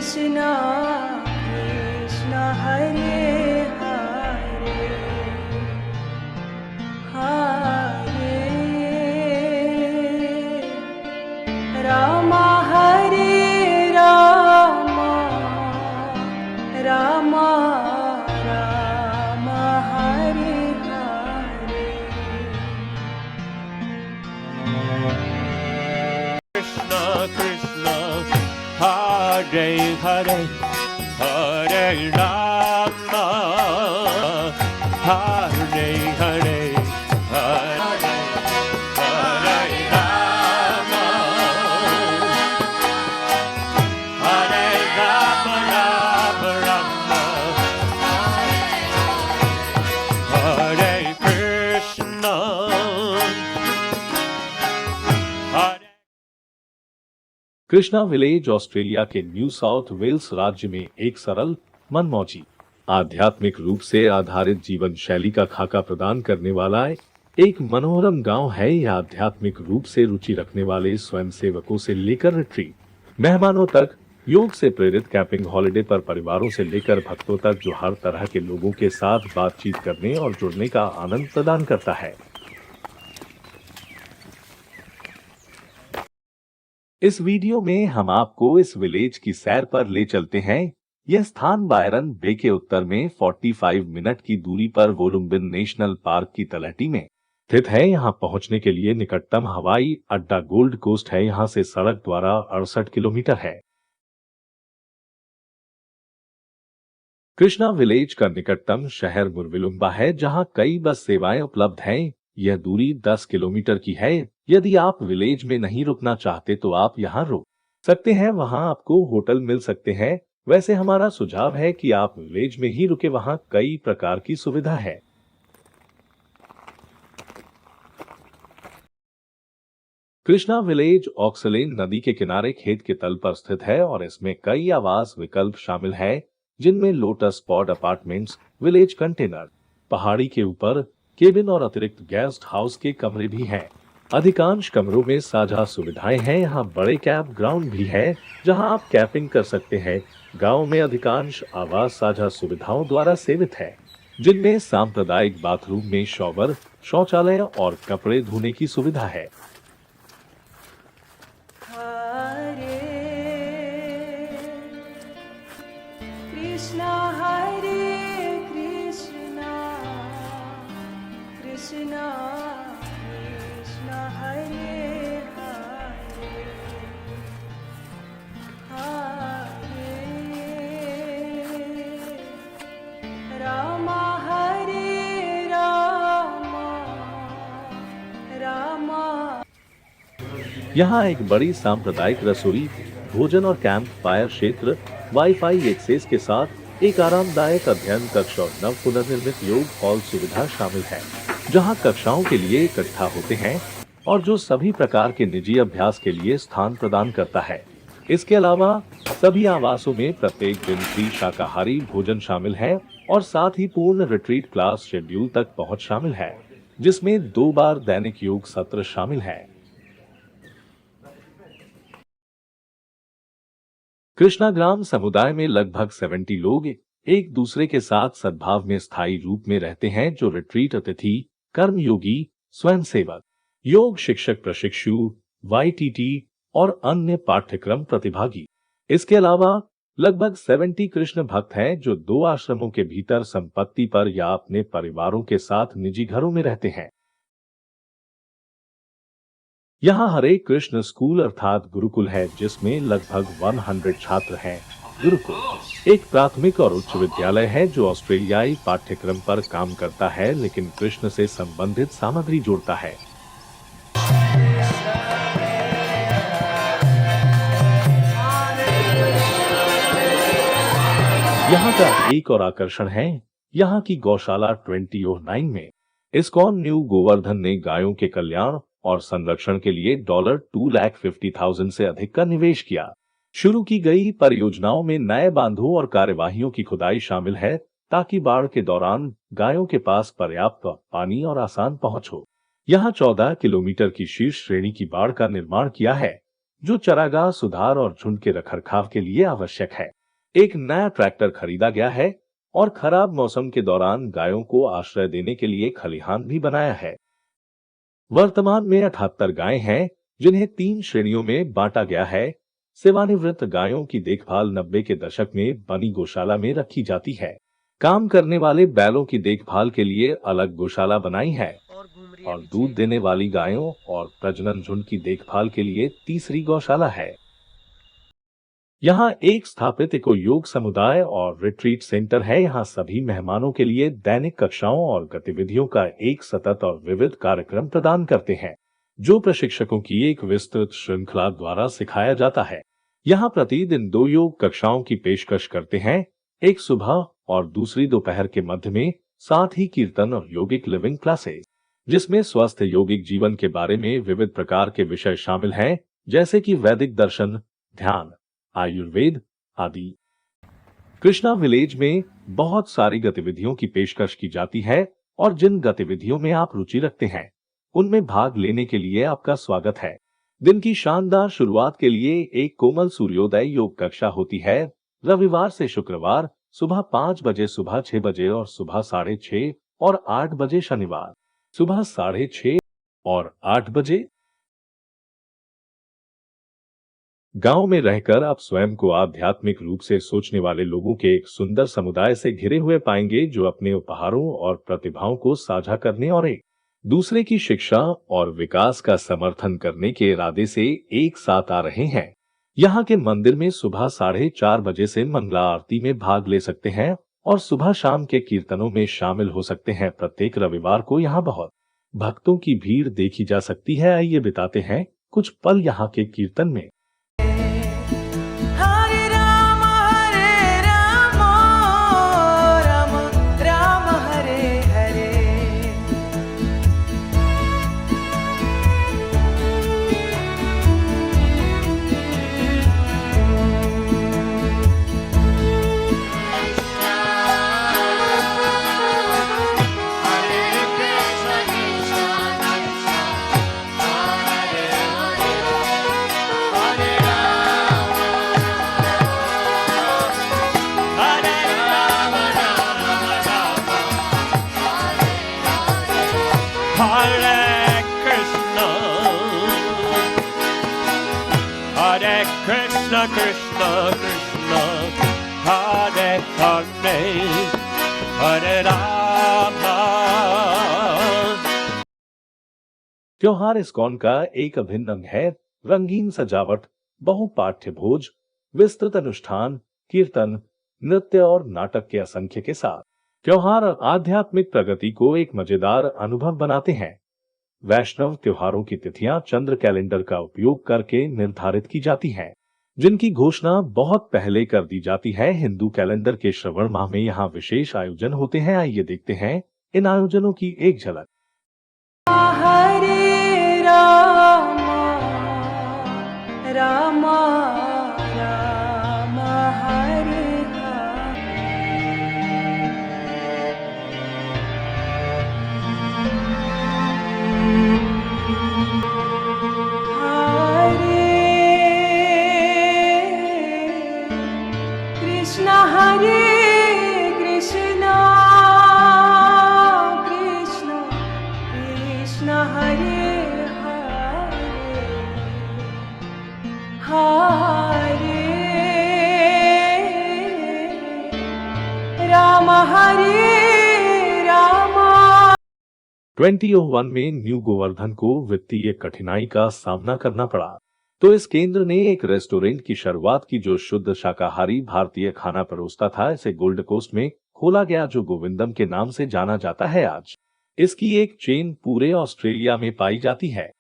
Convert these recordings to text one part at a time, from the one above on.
कृष्णा कृष्णा हरे हरे हरे रामा हरे Rama Rama Rama Hare Hare Krishna Krishna Hare Hare Hare Rama Hare Hare Hare Hare Rama Hare Rama Rama Rama Hare Krishna Hare Krishna village Australia के new south Wales राज्य में एक सरल, मनमौजी, आध्यात्मिक रूप से आधारित जीवन शैली का खाका प्रदान करने वाला एक मनोरम गांव है। यह आध्यात्मिक रूप से रुचि रखने वाले स्वयंसेवकों से लेकर रिट्रीट मेहमानों तक, योग से प्रेरित कैंपिंग हॉलिडे पर परिवारों से लेकर भक्तों तक, जो हर तरह के लोगों के साथ बातचीत करने और जुड़ने का आनंद प्रदान करता है। इस वीडियो में हम आपको इस विलेज की सैर पर ले चलते हैं। यह स्थान बायरन बे के उत्तर में 45 मिनट की दूरी पर वोलुम्बिन नेशनल पार्क की तलहटी में स्थित है। यहाँ पहुंचने के लिए निकटतम हवाई अड्डा गोल्ड कोस्ट है। यहाँ से सड़क द्वारा 68 किलोमीटर है। कृष्णा विलेज का निकटतम शहर मुरविलुम्बा है, जहाँ कई बस सेवाएं उपलब्ध हैं। यह दूरी 10 किलोमीटर की है। यदि आप विलेज में नहीं रुकना चाहते तो आप यहाँ रुक सकते हैं। वहाँ आपको होटल मिल सकते हैं। वैसे हमारा सुझाव है कि आप विलेज में ही रुके, वहाँ कई प्रकार की सुविधा है। कृष्णा विलेज ऑक्सलेन नदी के किनारे खेत के तल पर स्थित है और इसमें कई आवास विकल्प शामिल है, जिनमें lotus pod apartments, village container, पहाड़ी के ऊपर केबिन और अतिरिक्त गेस्ट हाउस के कमरे भी हैं। अधिकांश कमरों में साझा सुविधाएं हैं। यहाँ बड़े कैंप ग्राउंड भी है, जहां आप कैंपिंग कर सकते हैं। गांव में अधिकांश आवास साझा सुविधाओं द्वारा सेवित है, जिनमें सांप्रदायिक बाथरूम में शॉवर, शौचालय और कपड़े धोने की सुविधा है। हरे कृष्णा कृष्णा कृष्णा कृष्णा हरे हरे हरे रामा हरे रामा रामा यहाँ एक बड़ी सांप्रदायिक रसोई, भोजन और कैंप फायर क्षेत्र, वाईफाई एक्सेस के साथ एक आरामदायक अध्ययन कक्ष और नव पुनर्निर्मित योग हॉल सुविधा शामिल है, जहाँ कक्षाओं के लिए इकट्ठा होते हैं और जो सभी प्रकार के निजी अभ्यास के लिए स्थान प्रदान करता है। इसके अलावा सभी आवासों में प्रत्येक दिन फ्री शाकाहारी भोजन शामिल है और साथ ही पूर्ण रिट्रीट क्लास शेड्यूल तक पहुंच शामिल है, जिसमें 2 बार दैनिक योग सत्र शामिल है। कृष्णा ग्राम समुदाय में लगभग 70 लोग एक दूसरे के साथ सद्भाव में स्थायी रूप में रहते हैं, जो रिट्रीट अतिथि, कर्मयोगी, स्वयंसेवक, योग शिक्षक, प्रशिक्षु, वाईटीटी और अन्य पाठ्यक्रम प्रतिभागी। इसके अलावा लगभग 70 कृष्ण भक्त हैं, जो 2 आश्रमों के भीतर संपत्ति पर या अपने परिवारों के साथ निजी घरों में रहते हैं। यहाँ हरे कृष्ण स्कूल अर्थात गुरुकुल है, जिसमें लगभग 100 छात्र हैं। गुरुकुल एक प्राथमिक और उच्च विद्यालय है जो ऑस्ट्रेलियाई पाठ्यक्रम पर काम करता है, लेकिन कृष्ण से संबंधित सामग्री जोड़ता है। यहाँ का एक और आकर्षण है यहाँ की गौशाला 2009 में इस्कॉन न्यू गोवर्धन ने गायों के कल्याण और संरक्षण के लिए $250,000 से अधिक का निवेश किया। शुरू की गई परियोजनाओं में नए बांधों और कार्यवाहियों की खुदाई शामिल है, ताकि बाढ़ के दौरान गायों के पास पर्याप्त पानी और आसान पहुंच हो। यहाँ 14 किलोमीटर की शीर्ष श्रेणी की बाढ़ का निर्माण किया है, जो चारागाह सुधार और झुंड के रखरखाव के लिए आवश्यक है। एक नया ट्रैक्टर खरीदा गया है और खराब मौसम के दौरान गायों को आश्रय देने के लिए खलिहान भी बनाया है। वर्तमान में 78 गायें हैं, जिन्हें 3 श्रेणियों में बांटा गया है। सेवानिवृत्त गायों की देखभाल 90 के दशक में बनी गौशाला में रखी जाती है। काम करने वाले बैलों की देखभाल के लिए अलग गौशाला बनाई है और दूध देने वाली गायों और प्रजनन झुंड की देखभाल के लिए तीसरी गौशाला है। यहाँ एक स्थापित इको योग समुदाय और रिट्रीट सेंटर है। यहाँ सभी मेहमानों के लिए दैनिक कक्षाओं और गतिविधियों का एक सतत और विविध कार्यक्रम प्रदान करते हैं, जो प्रशिक्षकों की एक विस्तृत श्रृंखला द्वारा सिखाया जाता है। यहाँ प्रतिदिन 2 योग कक्षाओं की पेशकश करते हैं, एक सुबह और दूसरी दोपहर के मध्य में, साथ ही कीर्तन और योगिक लिविंग क्लासेस, जिसमें स्वस्थ यौगिक जीवन के बारे में विविध प्रकार के विषय शामिल हैं, जैसे कि वैदिक दर्शन, ध्यान, आयुर्वेद आदि। कृष्णा विलेज में बहुत सारी गतिविधियों की पेशकश की जाती है और जिन गतिविधियों में आप रुचि रखते हैं, उनमें भाग लेने के लिए आपका स्वागत है। दिन की शानदार शुरुआत के लिए एक कोमल सूर्योदय योग कक्षा होती है, रविवार से शुक्रवार सुबह 5 बजे, सुबह 6 बजे और सुबह 6:30 और 8 बजे, शनिवार सुबह 6:30 और 8 बजे। गांव में रहकर आप स्वयं को आध्यात्मिक रूप से सोचने वाले लोगों के एक सुंदर समुदाय से घिरे हुए पाएंगे, जो अपने उपहारों और प्रतिभाओं को साझा करने और एक दूसरे की शिक्षा और विकास का समर्थन करने के इरादे से एक साथ आ रहे हैं। यहाँ के मंदिर में सुबह 4:30 बजे से मंगला आरती में भाग ले सकते हैं और सुबह शाम के कीर्तनों में शामिल हो सकते हैं। प्रत्येक रविवार को यहाँ बहुत भक्तों की भीड़ देखी जा सकती है। आइए बिताते हैं कुछ पल यहाँ के कीर्तन में। हरे Ram Ram Ram Hare Hare. Hare Krishna, Hare Krishna, Krishna Krishna, Hare Hare, Hare Rama। त्योहार इस्कॉन का एक अभिन्न अंग है। रंगीन सजावट, बहुपाठ्य भोज, विस्तृत अनुष्ठान, कीर्तन, नृत्य और नाटक के असंख्य के साथ त्योहार आध्यात्मिक प्रगति को एक मजेदार अनुभव बनाते हैं। वैष्णव त्योहारों की तिथियां चंद्र कैलेंडर का उपयोग करके निर्धारित की जाती हैं, जिनकी घोषणा बहुत पहले कर दी जाती है। हिंदू कैलेंडर के श्रवण माह में यहाँ विशेष आयोजन होते हैं। आइए देखते हैं इन आयोजनों की एक झलक। हरे राम राम राम हरे कृष्ण कृष्ण कृष्ण हरे हरे राम हरे राम। 2001 में न्यू गोवर्धन को वित्तीय कठिनाई का सामना करना पड़ा, तो इस केंद्र ने एक रेस्टोरेंट की शुरुआत की जो शुद्ध शाकाहारी भारतीय खाना परोसता था। इसे गोल्ड कोस्ट में खोला गया, जो गोविंदम के नाम से जाना जाता है। आज इसकी एक चेन पूरे ऑस्ट्रेलिया में पाई जाती है।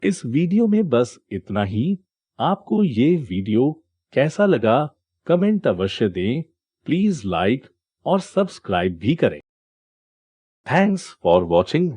इस वीडियो में बस इतना ही। आपको ये वीडियो कैसा लगा कमेंट अवश्य दें। प्लीज लाइक और सब्सक्राइब भी करें। Thanks for watching.